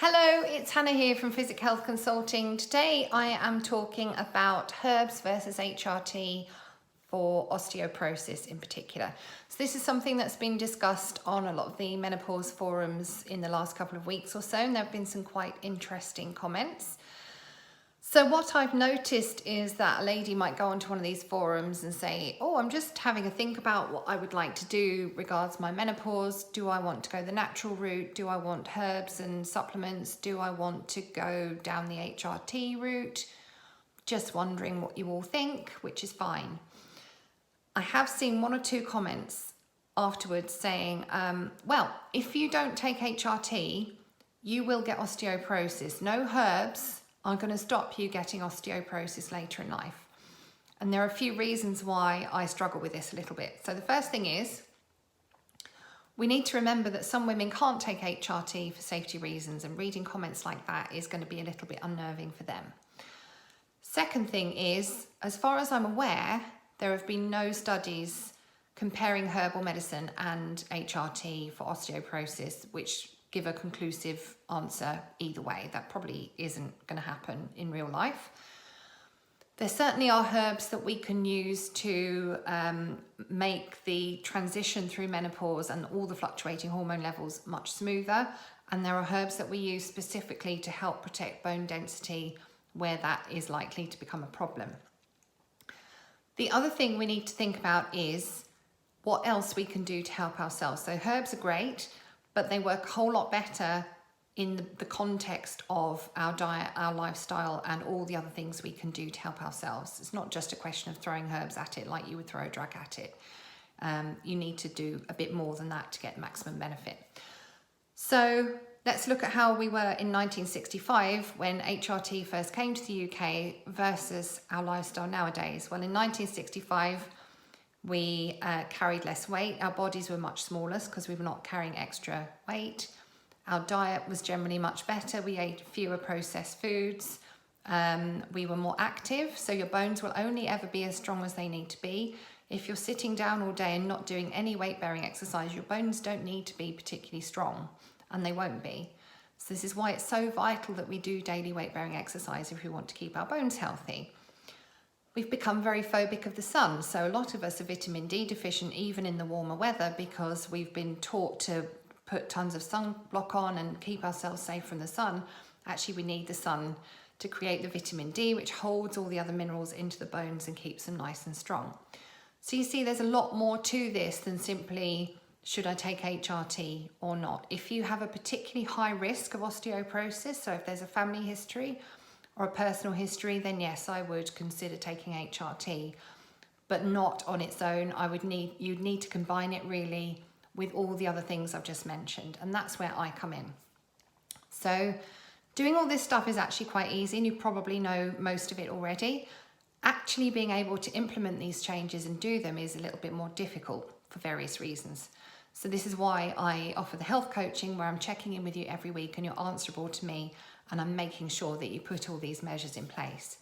Hello, it's Hannah here from Physic Health Consulting. Today I am talking about herbs versus HRT for osteoporosis in particular. So this is something that's been discussed on a lot of the menopause forums in the last couple of weeks or so, and there have been some quite interesting comments. So what I've noticed is that a lady might go onto one of these forums and say, oh, I'm just having a think about what I would like to do regards my menopause. Do I want to go the natural route? Do I want herbs and supplements? Do I want to go down the HRT route? Just wondering what you all think, which is fine. I have seen one or two comments afterwards saying, well, if you don't take HRT, you will get osteoporosis. No herbs are going to stop you getting osteoporosis later in life. And there are a few reasons why I struggle with this a little bit. So the first thing is, we need to remember that some women can't take HRT for safety reasons, and reading comments like that is going to be a little bit unnerving for them. Second thing is, as far as I'm aware, there have been no studies comparing herbal medicine and HRT for osteoporosis, which give a conclusive answer either way. That probably isn't going to happen in real life. There certainly are herbs that we can use to make the transition through menopause and all the fluctuating hormone levels much smoother. And there are herbs that we use specifically to help protect bone density where that is likely to become a problem. The other thing we need to think about is what else we can do to help ourselves. So herbs are great, but they work a whole lot better in the context of our diet, our lifestyle, and all the other things we can do to help ourselves. It's not just a question of throwing herbs at it like you would throw a drug at it. You need to do a bit more than that to get maximum benefit. So let's look at how we were in 1965 when HRT first came to the UK versus our lifestyle nowadays. Well, in 1965, we carried less weight. Our bodies were much smaller because we were not carrying extra weight. Our diet was generally much better. We ate fewer processed foods. We were more active, so your bones will only ever be as strong as they need to be. If you're sitting down all day and not doing any weight-bearing exercise, your bones don't need to be particularly strong, and they won't be. So this is why it's so vital that we do daily weight-bearing exercise if we want to keep our bones healthy. We've become very phobic of the sun, so a lot of us are vitamin D deficient even in the warmer weather because we've been taught to put tons of sunblock on and keep ourselves safe from the sun. Actually, we need the sun to create the vitamin D, which holds all the other minerals into the bones and keeps them nice and strong. So you see, there's a lot more to this than simply, should I take HRT or not? If you have a particularly high risk of osteoporosis, so if there's a family history or a personal history, then yes, I would consider taking HRT, but not on its own. You'd need to combine it really with all the other things I've just mentioned, and that's where I come in. So doing all this stuff is actually quite easy, and you probably know most of it already. Actually being able to implement these changes and do them is a little bit more difficult for various reasons. So this is why I offer the health coaching, where I'm checking in with you every week and you're answerable to me, and I'm making sure that you put all these measures in place.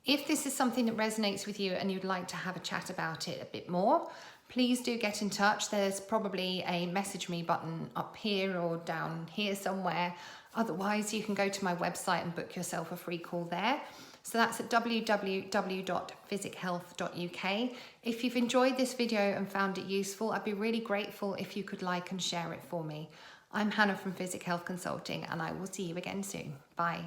If this is something that resonates with you and you'd like to have a chat about it a bit more, please do get in touch. There's probably a message me button up here or down here somewhere. Otherwise, you can go to my website and book yourself a free call there. So that's at www.physichealth.uk. If you've enjoyed this video and found it useful, I'd be really grateful if you could like and share it for me. I'm Hannah from Physic Health Consulting, and I will see you again soon. Bye.